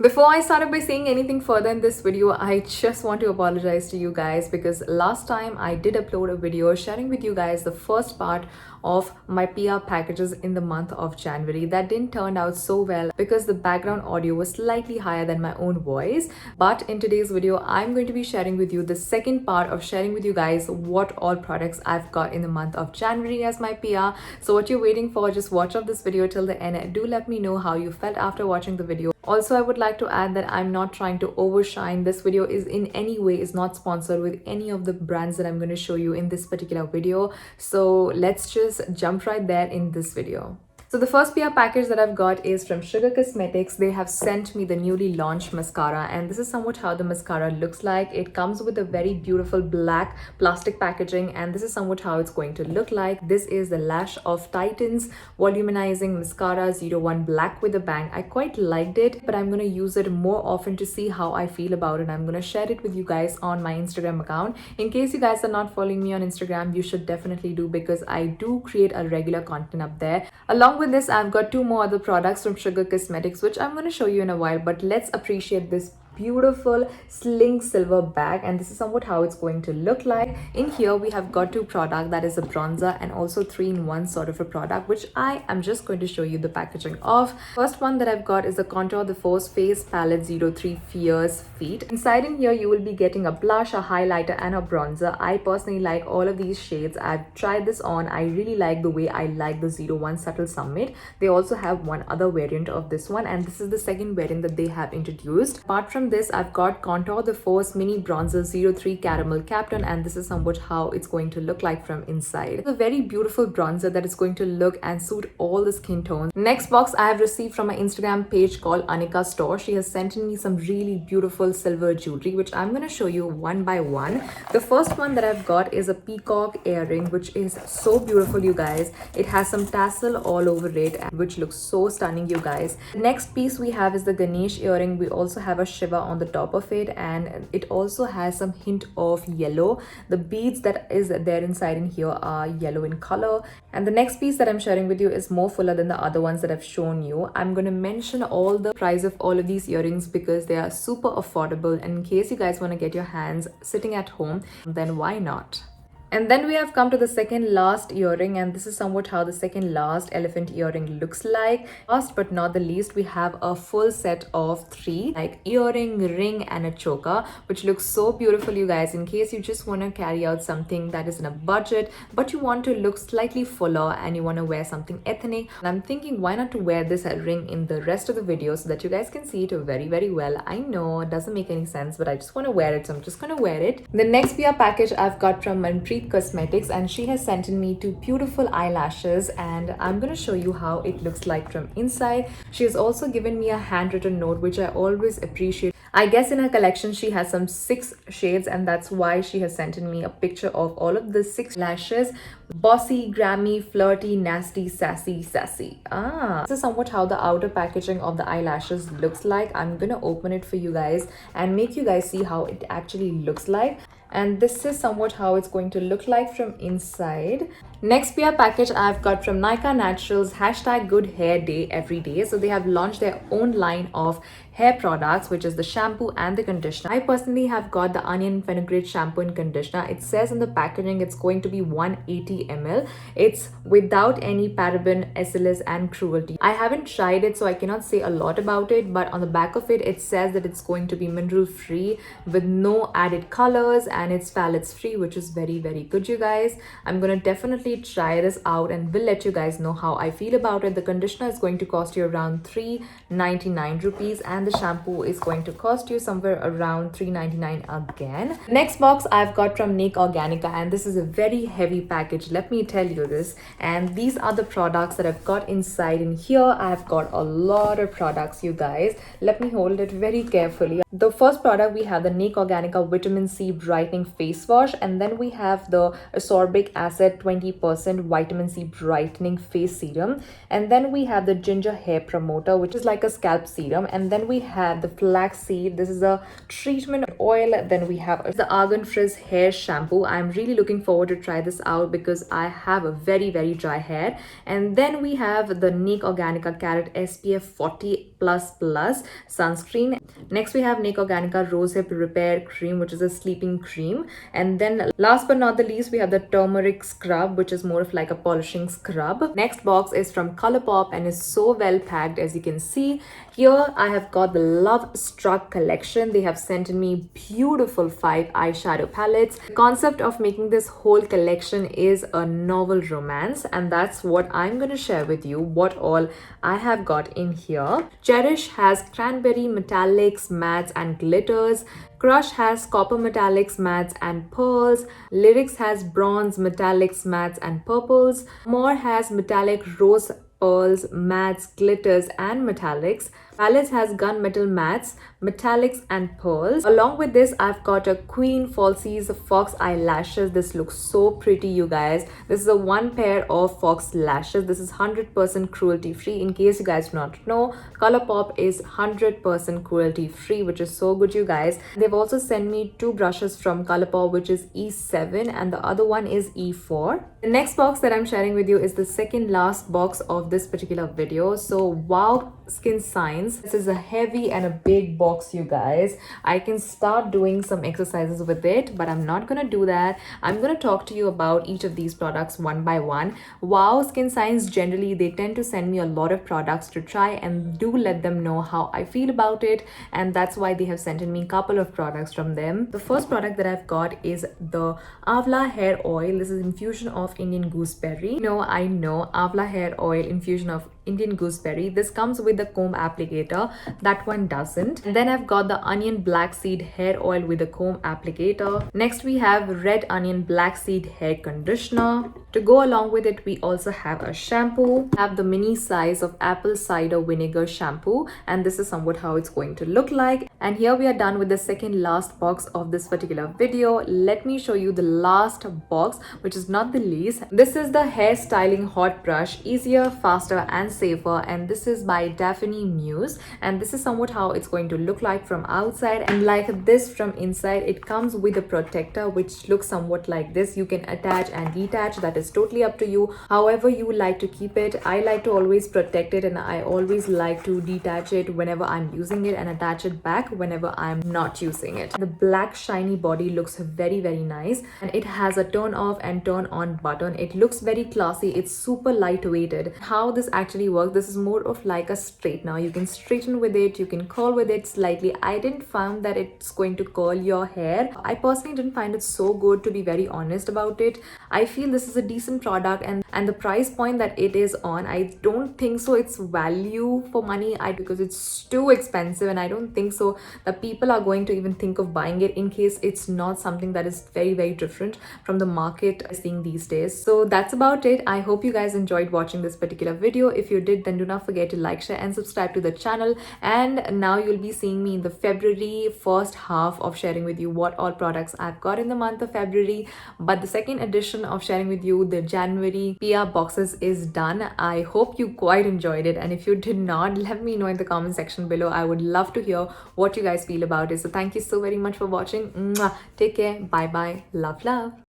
Before I started by saying anything further in this video, I just want to apologize to you guys because last time I did upload a video sharing with you guys the first part of my PR packages in the month of January. That didn't turn out so well because the background audio was slightly higher than my own voice. But in today's video, I'm going to be sharing with you the second part of sharing with you guys what all products I've got in the month of January as my PR. So what you're waiting for, just watch up this video till the end. Do let me know how you felt after watching the video. Also, I would like to add that I'm not trying to overshine. This video is in any way is not sponsored with any of the brands that I'm going to show you in this particular video. So let's just jump right there in this video. So the first PR package that I've got is from Sugar Cosmetics. They have sent me the newly launched mascara, and this is somewhat how the mascara looks like. It comes with a very beautiful black plastic packaging, and this is somewhat how it's going to look like. This is the Lash of Titans Voluminizing Mascara 01 Black with a Bang. I quite liked it, but I'm going to use it more often to see how I feel about it. I'm going to share it with you guys on my Instagram account. In case you guys are not following me on Instagram, you should definitely do because I do create a regular content up there. Along with this, I've got two more other products from Sugar Cosmetics which I'm going to show you in a while, but let's appreciate this beautiful sling silver bag, and this is somewhat how it's going to look like. In here we have got two products, that is a bronzer and also 3-in-1 sort of a product, which I am just going to show you the packaging of. First one that I've got is the Contour the Force Face Palette 03 Fierce Feet. Inside in here you will be getting a blush, a highlighter and a bronzer. I personally like all of these shades. I've tried this on. I really like the way I like the 01 Subtle Summit. They also have one other variant of this one, and this is the second variant that they have introduced. Apart from this, I've got Contour the Force Mini Bronzer 03 Caramel Captain, and this is somewhat how it's going to look like from inside. It's a very beautiful bronzer that is going to look and suit all the skin tones. Next box I have received from my Instagram page called Anika Store. She has sent me some really beautiful silver jewelry, which I'm going to show you one by one. The first one that I've got is a peacock earring, which is so beautiful, you guys. It has some tassel all over it, which looks so stunning, you guys. The next piece we have is the Ganesh earring. We also have a shiver on the top of it, and it also has some hint of yellow. The beads that is there inside in here are yellow in color. And the next piece that I'm sharing with you is more fuller than the other ones that I've shown you. I'm going to mention all the price of all of these earrings because they are super affordable, and in case you guys want to get your hands sitting at home, then why not? And then we have come to the second last earring, and this is somewhat how the second last elephant earring looks like. Last but not the least, we have a full set of 3, like earring, ring and a choker, which looks so beautiful, you guys. In case you just want to carry out something that is in a budget but you want to look slightly fuller and you want to wear something ethnic, and I'm thinking why not to wear this ring in the rest of the video so that you guys can see it very well. I know it doesn't make any sense, but I just want to wear it, so I'm just going to wear it. The next PR package I've got from Madrid Cosmetics, and she has sent in me 2 beautiful eyelashes, and I'm going to show you how it looks like from inside. She has also given me a handwritten note, which I always appreciate. I guess in her collection she has some 6 shades, and that's why she has sent in me a picture of all of the 6 lashes. Bossy, Grammy, Flirty, Nasty, Sassy. This is somewhat how the outer packaging of the eyelashes looks like. I'm gonna open it for you guys and make you guys see how it actually looks like. And this is somewhat how it's going to look like from inside. Next PR package I've got from Nykaanaturals, #Good Hair Day Every Day. So they have launched their own line of hair products, which is the shampoo and the conditioner. I personally have got the onion fenugreek shampoo and conditioner. It says in the packaging it's going to be 180 ml. It's without any paraben, SLS and cruelty. I haven't tried it, so I cannot say a lot about it, but on the back of it, it says that it's going to be mineral free with no added colors, and it's phthalates free, which is very good, you guys. I'm gonna definitely try this out and will let you guys know how I feel about it. The conditioner is going to cost you around 399 rupees, and the shampoo is going to cost you somewhere around 399 again. Next box I've got from Nakeoragani, and this is a very heavy package, let me tell you this. And these are the products that I've got inside. In here I've got a lot of products, you guys. Let me hold it very carefully. The first product we have the Nakeoragani Vitamin C Brightening Face Wash, and then we have the Ascorbic Acid 20% Vitamin C Brightening Face Serum, and then we have the Ginger Hair Promoter, which is like a scalp serum, and then we have the Flaxseed. This is a treatment oil. Then we have the Argan Frizz Hair Shampoo. I'm really looking forward to try this out because I have a very dry hair. And then we have the Nakeoragani Carrot SPF 40 sunscreen. Next we have Nakeoragani Rose Hip Repair Cream, which is a sleeping cream. And then last but not the least, we have the turmeric scrub, which is more of like a polishing scrub. Next box is from Colourpop and is so well packed, as you can see. Here I have got the Love Struck collection. They have sent me beautiful 5 eyeshadow palettes. The concept of making this whole collection is a novel romance, and that's what I'm going to share with you, what all I have got in here. Cherish has cranberry metallics, mattes and glitters. Crush has copper metallics, mattes and pearls. Lyrics has bronze metallics, mattes and purples. More has metallic rose pearls, mattes, glitters and metallics. Palettes has gunmetal mattes, metallics and pearls. Along with this, I've got a Queen Falsies Fox eyelashes. This looks so pretty, you guys. This is a one pair of Fox lashes. This is 100% cruelty free. In case you guys do not know, Colourpop is 100% cruelty free, which is so good, you guys. They've also sent me 2 brushes from Colourpop, which is E7 and the other one is E4. The next box that I'm sharing with you is the second last box of this particular video. So wow, Skin Science. This is a heavy and a big box, you guys. I can start doing some exercises with it, but I'm not gonna do that. I'm gonna talk to you about each of these products one by one. Wow, Skin Science, generally they tend to send me a lot of products to try and do let them know how I feel about it, and that's why they have sent me a couple of products from them. The first product that I've got is the Avla hair oil. This is infusion of Indian gooseberry. I know Avla hair oil infusion of Indian gooseberry. This comes with the comb applicator, that one doesn't. And then I've got the onion black seed hair oil with the comb applicator. Next we have red onion black seed hair conditioner. To go along with it, we also have a shampoo. I have the mini size of apple cider vinegar shampoo, and this is somewhat how it's going to look like. And here we are done with the second last box of this particular video. Let me show you the last box, which is not the least. This is the hair styling hot brush, easier, faster and safer, and this is by Dafinimuse, and this is somewhat how it's going to look like from outside, and like this from inside. It comes with a protector which looks somewhat like this. You can attach and detach, that is totally up to you, however you would like to keep it. I like to always protect it, and I always like to detach it whenever I'm using it and attach it back whenever I'm not using it. The black shiny body looks very nice, and it has a turn off and turn on button. It looks very classy. It's super lightweighted. How this actually works, this is more of like a straightener. You can straighten with it, you can curl with it slightly. I didn't find that it's going to curl your hair. I personally didn't find it so good, to be very honest about it. I feel this is a decent product, and the price point that it is on, I don't think so it's value for money, because it's too expensive, and I don't think so that people are going to even think of buying it in case it's not something that is very different from the market seeing these days. So that's about it. I hope you guys enjoyed watching this particular video. If you did, then do not forget to like, share and subscribe to the channel. And now you'll be seeing me in the February first half of sharing with you what all products I've got in the month of February. But the second edition of sharing with you the January PR boxes is done. I hope you quite enjoyed it, and if you did not, let me know in the comment section below. I would love to hear what you guys feel about it. So thank you so very much for watching. Mwah. Take care. Bye bye. Love.